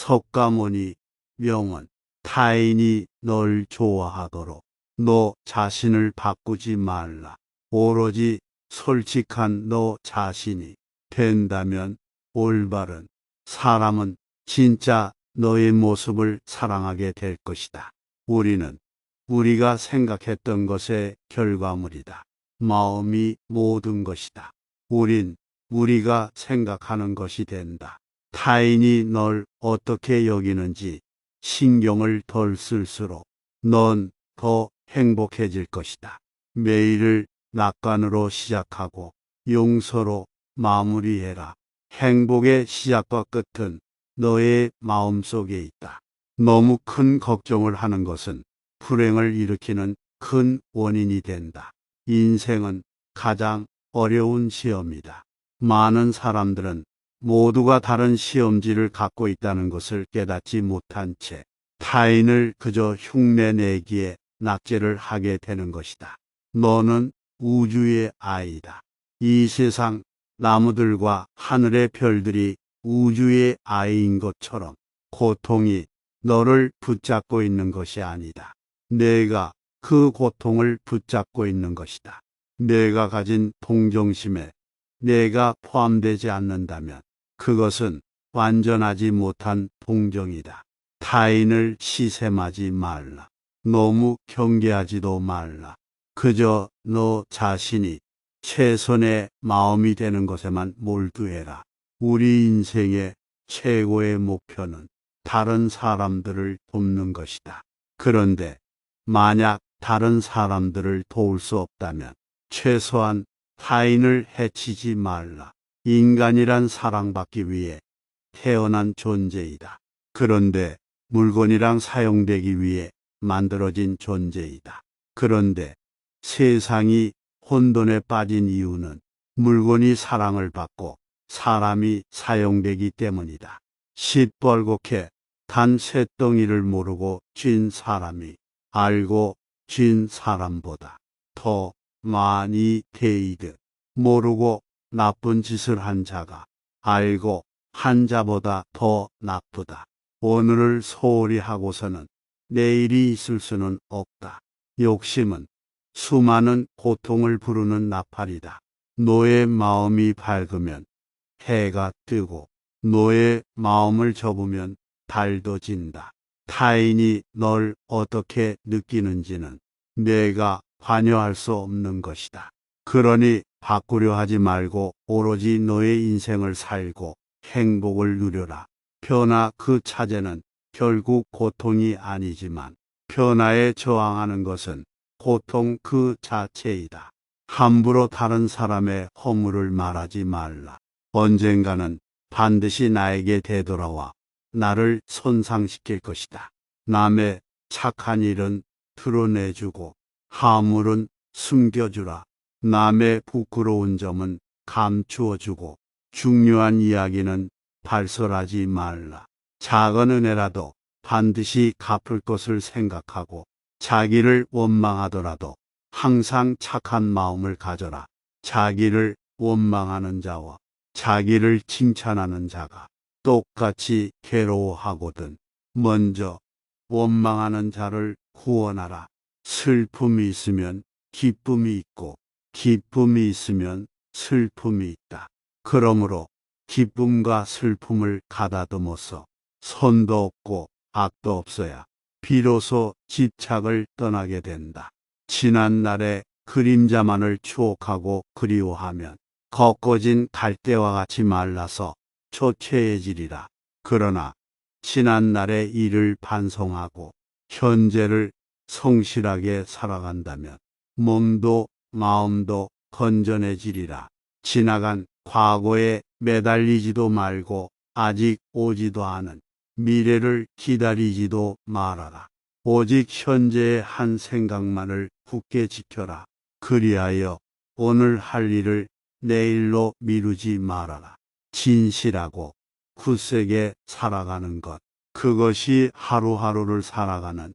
석가모니 명언. 타인이 널 좋아하도록 너 자신을 바꾸지 말라. 오로지 솔직한 너 자신이 된다면 올바른 사람은 진짜 너의 모습을 사랑하게 될 것이다. 우리는 우리가 생각했던 것의 결과물이다. 마음이 모든 것이다. 우린 우리가 생각하는 것이 된다. 타인이 널 어떻게 여기는지 신경을 덜 쓸수록 넌 더 행복해질 것이다. 매일을 낙관으로 시작하고 용서로 마무리해라. 행복의 시작과 끝은 너의 마음속에 있다. 너무 큰 걱정을 하는 것은 불행을 일으키는 큰 원인이 된다. 인생은 가장 어려운 시험이다. 많은 사람들은 모두가 다른 시험지를 갖고 있다는 것을 깨닫지 못한 채 타인을 그저 흉내내기에 낙제를 하게 되는 것이다. 너는 우주의 아이다. 이 세상 나무들과 하늘의 별들이 우주의 아이인 것처럼 고통이 너를 붙잡고 있는 것이 아니다. 내가 그 고통을 붙잡고 있는 것이다. 내가 가진 동정심에 내가 포함되지 않는다면 그것은 완전하지 못한 동정이다. 타인을 시샘하지 말라. 너무 경계하지도 말라. 그저 너 자신이 최선의 마음이 되는 것에만 몰두해라. 우리 인생의 최고의 목표는 다른 사람들을 돕는 것이다. 그런데 만약 다른 사람들을 도울 수 없다면 최소한 타인을 해치지 말라. 인간이란 사랑받기 위해 태어난 존재이다. 그런데 물건이랑 사용되기 위해 만들어진 존재이다. 그런데 세상이 혼돈에 빠진 이유는 물건이 사랑을 받고 사람이 사용되기 때문이다. 시뻘겋게 단 쇳덩이를 모르고 쥔 사람이 알고 쥔 사람보다 더 많이 데이듯 모르고 나쁜 짓을 한 자가 알고 한 자보다 더 나쁘다. 오늘을 소홀히 하고서는 내일이 있을 수는 없다. 욕심은 수많은 고통을 부르는 나팔이다. 너의 마음이 밝으면 해가 뜨고 너의 마음을 접으면 달도 진다. 타인이 널 어떻게 느끼는지는 내가 관여할 수 없는 것이다. 그러니 바꾸려 하지 말고 오로지 너의 인생을 살고 행복을 누려라. 변화 그 차제는 결국 고통이 아니지만 변화에 저항하는 것은 고통 그 자체이다. 함부로 다른 사람의 허물을 말하지 말라. 언젠가는 반드시 나에게 되돌아와 나를 손상시킬 것이다. 남의 착한 일은 드러내주고 하물은 숨겨주라. 남의 부끄러운 점은 감추어주고 중요한 이야기는 발설하지 말라. 작은 은혜라도 반드시 갚을 것을 생각하고 자기를 원망하더라도 항상 착한 마음을 가져라. 자기를 원망하는 자와 자기를 칭찬하는 자가 똑같이 괴로워하거든 먼저 원망하는 자를 구원하라. 슬픔이 있으면 기쁨이 있고 기쁨이 있으면 슬픔이 있다. 그러므로 기쁨과 슬픔을 가다듬어서 선도 없고 악도 없어야 비로소 집착을 떠나게 된다. 지난 날의 그림자만을 추억하고 그리워하면 걷거진 갈대와 같이 말라서 초췌해지리라. 그러나 지난 날의 일을 반성하고 현재를 성실하게 살아간다면 몸도 마음도 건전해지리라. 지나간 과거에 매달리지도 말고 아직 오지도 않은 미래를 기다리지도 말아라. 오직 현재의 한 생각만을 굳게 지켜라. 그리하여 오늘 할 일을 내일로 미루지 말아라. 진실하고 굳세게 살아가는 것, 그것이 하루하루를 살아가는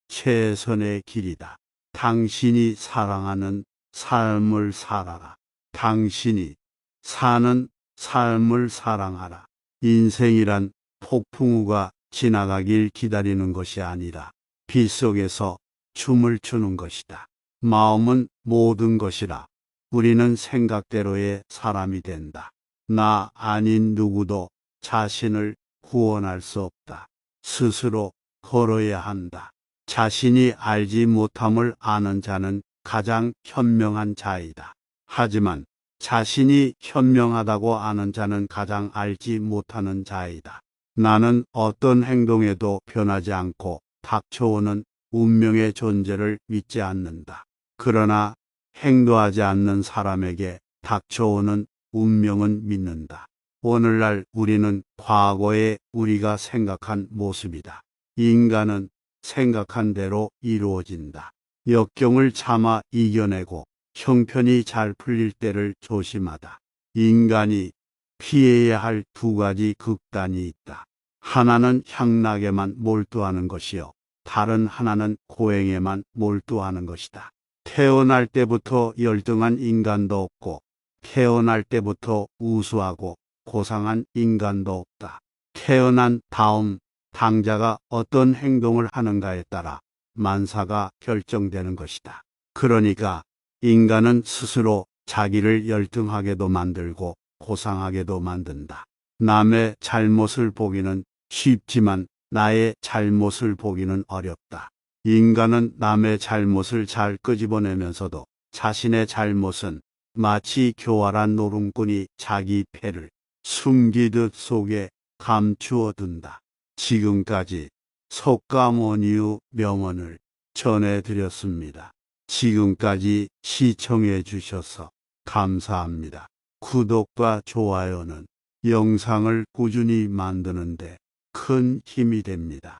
최선의 길이다. 당신이 사랑하는 삶을 살아라. 당신이 사는 삶을 사랑하라. 인생이란 폭풍우가 지나가길 기다리는 것이 아니라 빛 속에서 춤을 추는 것이다. 마음은 모든 것이라 우리는 생각대로의 사람이 된다. 나 아닌 누구도 자신을 구원할 수 없다. 스스로 걸어야 한다. 자신이 알지 못함을 아는 자는 가장 현명한 자이다. 하지만 자신이 현명하다고 아는 자는 가장 알지 못하는 자이다. 나는 어떤 행동에도 변하지 않고 닥쳐오는 운명의 존재를 믿지 않는다. 그러나 행동하지 않는 사람에게 닥쳐오는 운명은 믿는다. 오늘날 우리는 과거의 우리가 생각한 모습이다. 인간은 생각한 대로 이루어진다. 역경을 참아 이겨내고 형편이 잘 풀릴 때를 조심하다. 인간이 피해야 할 두 가지 극단이 있다. 하나는 향락에만 몰두하는 것이요. 다른 하나는 고행에만 몰두하는 것이다. 태어날 때부터 열등한 인간도 없고 태어날 때부터 우수하고 고상한 인간도 없다. 태어난 다음 당자가 어떤 행동을 하는가에 따라 만사가 결정되는 것이다. 그러니까 인간은 스스로 자기를 열등하게도 만들고 고상하게도 만든다. 남의 잘못을 보기는 쉽지만 나의 잘못을 보기는 어렵다. 인간은 남의 잘못을 잘 끄집어내면서도 자신의 잘못은 마치 교활한 노름꾼이 자기 패를 숨기듯 속에 감추어 둔다. 지금까지 석가모니의 명언을 전해드렸습니다. 지금까지 시청해 주셔서 감사합니다. 구독과 좋아요는 영상을 꾸준히 만드는데 큰 힘이 됩니다.